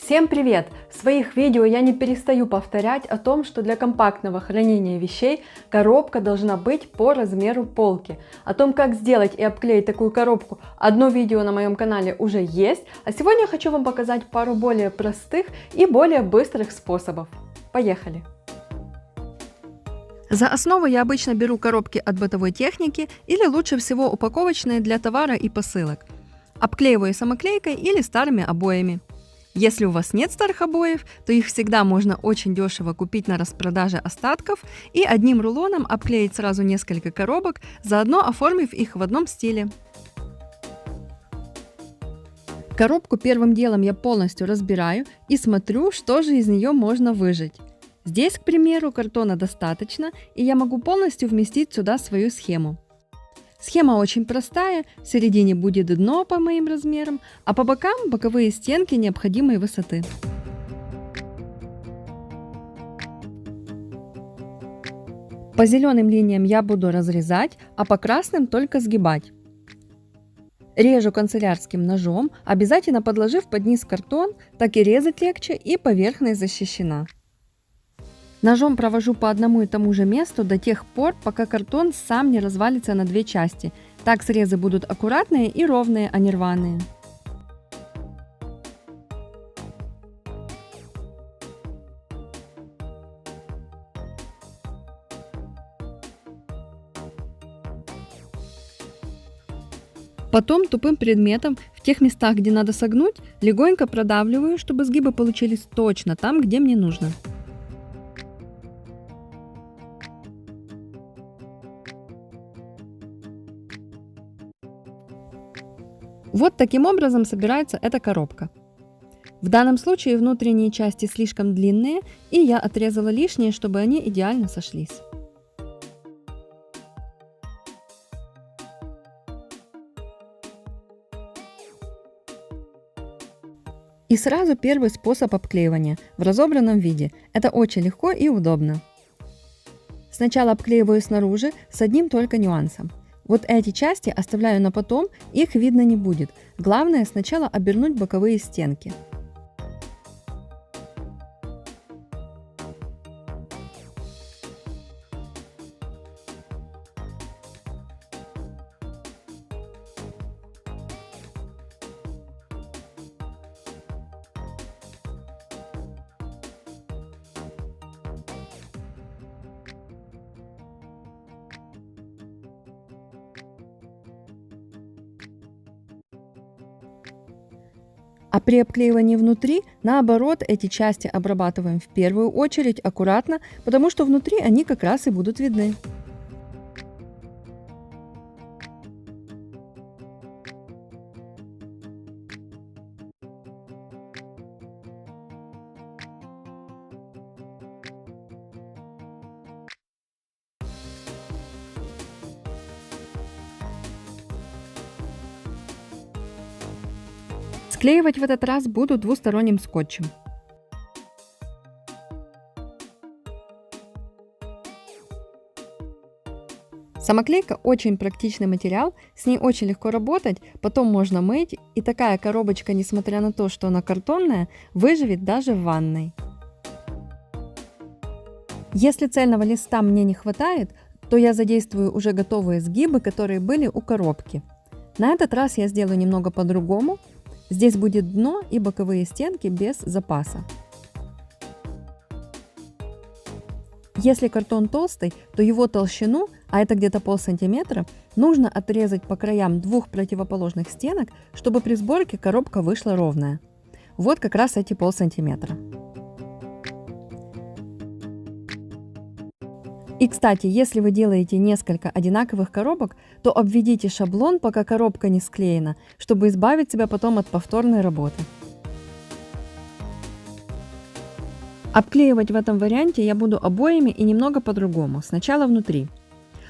Всем привет! В своих видео я не перестаю повторять о том, что для компактного хранения вещей коробка должна быть по размеру полки. О том, как сделать и обклеить такую коробку, одно видео на моем канале уже есть, а сегодня я хочу вам показать пару более простых и более быстрых способов. Поехали! За основу я обычно беру коробки от бытовой техники или лучше всего упаковочные для товара и посылок. Обклеиваю самоклейкой или старыми обоями. Если у вас нет старых обоев, то их всегда можно очень дешево купить на распродаже остатков и одним рулоном обклеить сразу несколько коробок, заодно оформив их в одном стиле. Коробку первым делом я полностью разбираю и смотрю, что же из нее можно выжать. Здесь, к примеру, картона достаточно, и я могу полностью вместить сюда свою схему. Схема очень простая, в середине будет дно по моим размерам, а по бокам боковые стенки необходимой высоты. По зеленым линиям я буду разрезать, а по красным только сгибать. Режу канцелярским ножом, обязательно подложив под низ картон, так и резать легче и поверхность защищена. Ножом провожу по одному и тому же месту до тех пор, пока картон сам не развалится на две части. Так срезы будут аккуратные и ровные, а не рваные. Потом тупым предметом в тех местах, где надо согнуть, легонько продавливаю, чтобы сгибы получились точно там, где мне нужно. Вот таким образом собирается эта коробка. В данном случае внутренние части слишком длинные, и я отрезала лишнее, чтобы они идеально сошлись. И сразу первый способ обклеивания в разобранном виде. Это очень легко и удобно. Сначала обклеиваю снаружи с одним только нюансом. Вот эти части оставляю на потом, их видно не будет. Главное сначала обернуть боковые стенки. А при обклеивании внутри, наоборот, эти части обрабатываем в первую очередь аккуратно, потому что внутри они как раз и будут видны. Склеивать в этот раз буду двусторонним скотчем. Самоклейка очень практичный материал, с ней очень легко работать, потом можно мыть, и такая коробочка, несмотря на то, что она картонная, выживет даже в ванной. Если цельного листа мне не хватает, то я задействую уже готовые сгибы, которые были у коробки. На этот раз я сделаю немного по-другому. Здесь будет дно и боковые стенки без запаса. Если картон толстый, то его толщину, а это где-то полсантиметра, нужно отрезать по краям двух противоположных стенок, чтобы при сборке коробка вышла ровная. Вот как раз эти полсантиметра. И, кстати, если вы делаете несколько одинаковых коробок, то обведите шаблон, пока коробка не склеена, чтобы избавить себя потом от повторной работы. Обклеивать в этом варианте я буду обоями и немного по-другому, сначала внутри.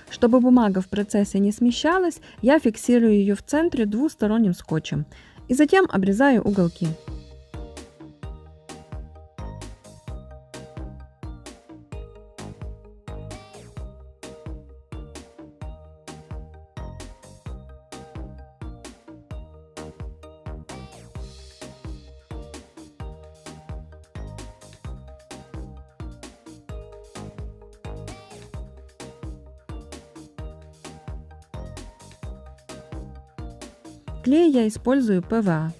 Чтобы бумага в процессе не смещалась, я фиксирую ее в центре двусторонним скотчем и затем обрезаю уголки. Клей я использую ПВА.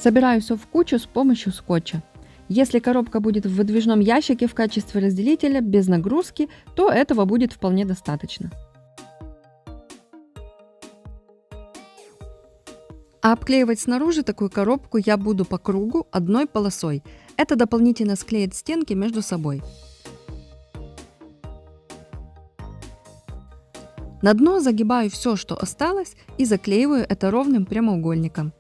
Собираю все в кучу с помощью скотча. Если коробка будет в выдвижном ящике в качестве разделителя без нагрузки, то этого будет вполне достаточно. А обклеивать снаружи такую коробку я буду по кругу одной полосой. Это дополнительно склеит стенки между собой. На дно загибаю все, что осталось, и заклеиваю это ровным прямоугольником.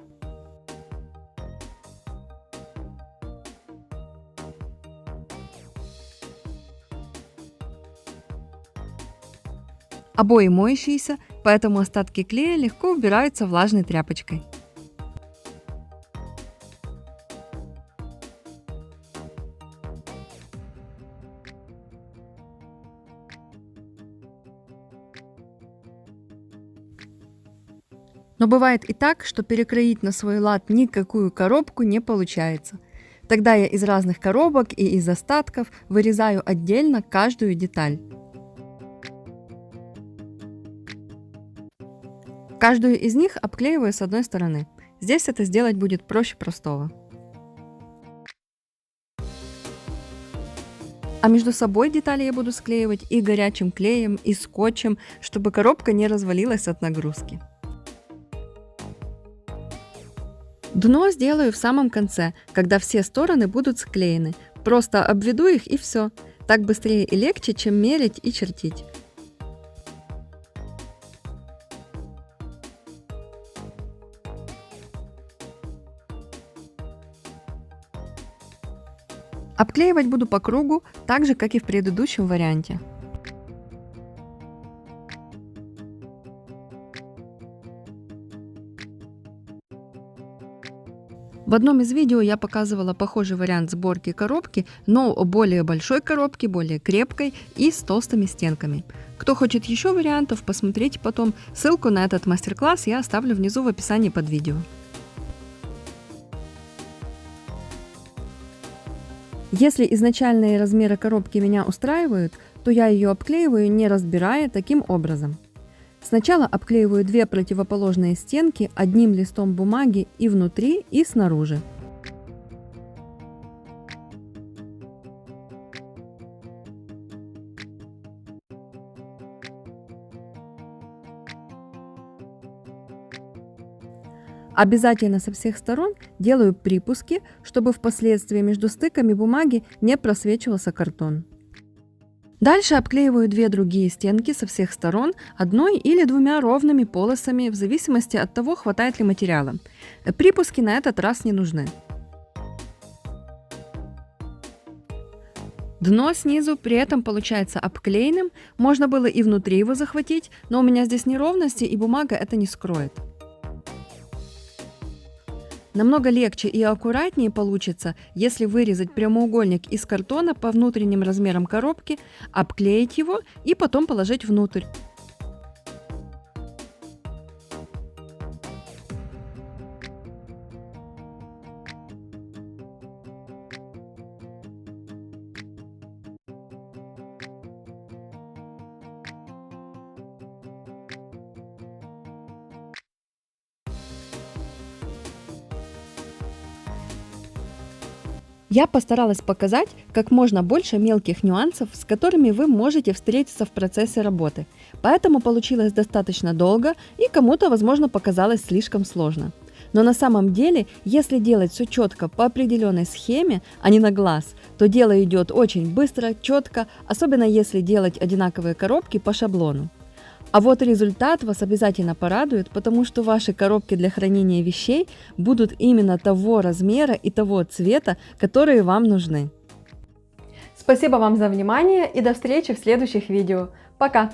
Обои моющиеся, поэтому остатки клея легко убираются влажной тряпочкой. Но бывает и так, что перекроить на свой лад никакую коробку не получается. Тогда я из разных коробок и из остатков вырезаю отдельно каждую деталь. Каждую из них обклеиваю с одной стороны. Здесь это сделать будет проще простого. А между собой детали я буду склеивать и горячим клеем, и скотчем, чтобы коробка не развалилась от нагрузки. Дно сделаю в самом конце, когда все стороны будут склеены. Просто обведу их и все. Так быстрее и легче, чем мерить и чертить. Обклеивать буду по кругу, так же, как и в предыдущем варианте. В одном из видео я показывала похожий вариант сборки коробки, но более большой коробки, более крепкой и с толстыми стенками. Кто хочет еще вариантов, посмотрите потом. Ссылку на этот мастер-класс я оставлю внизу в описании под видео. Если изначальные размеры коробки меня устраивают, то я ее обклеиваю, не разбирая, таким образом. Сначала обклеиваю две противоположные стенки одним листом бумаги и внутри, и снаружи. Обязательно со всех сторон делаю припуски, чтобы впоследствии между стыками бумаги не просвечивался картон. Дальше обклеиваю две другие стенки со всех сторон одной или двумя ровными полосами, в зависимости от того, хватает ли материала. Припуски на этот раз не нужны. Дно снизу при этом получается обклеенным, можно было и внутри его захватить, но у меня здесь неровности и бумага это не скроет. Намного легче и аккуратнее получится, если вырезать прямоугольник из картона по внутренним размерам коробки, обклеить его и потом положить внутрь. Я постаралась показать как можно больше мелких нюансов, с которыми вы можете встретиться в процессе работы. Поэтому получилось достаточно долго и кому-то, возможно, показалось слишком сложно. Но на самом деле, если делать все четко по определенной схеме, а не на глаз, то дело идет очень быстро, четко, особенно если делать одинаковые коробки по шаблону. А вот результат вас обязательно порадует, потому что ваши коробки для хранения вещей будут именно того размера и того цвета, которые вам нужны. Спасибо вам за внимание и до встречи в следующих видео. Пока!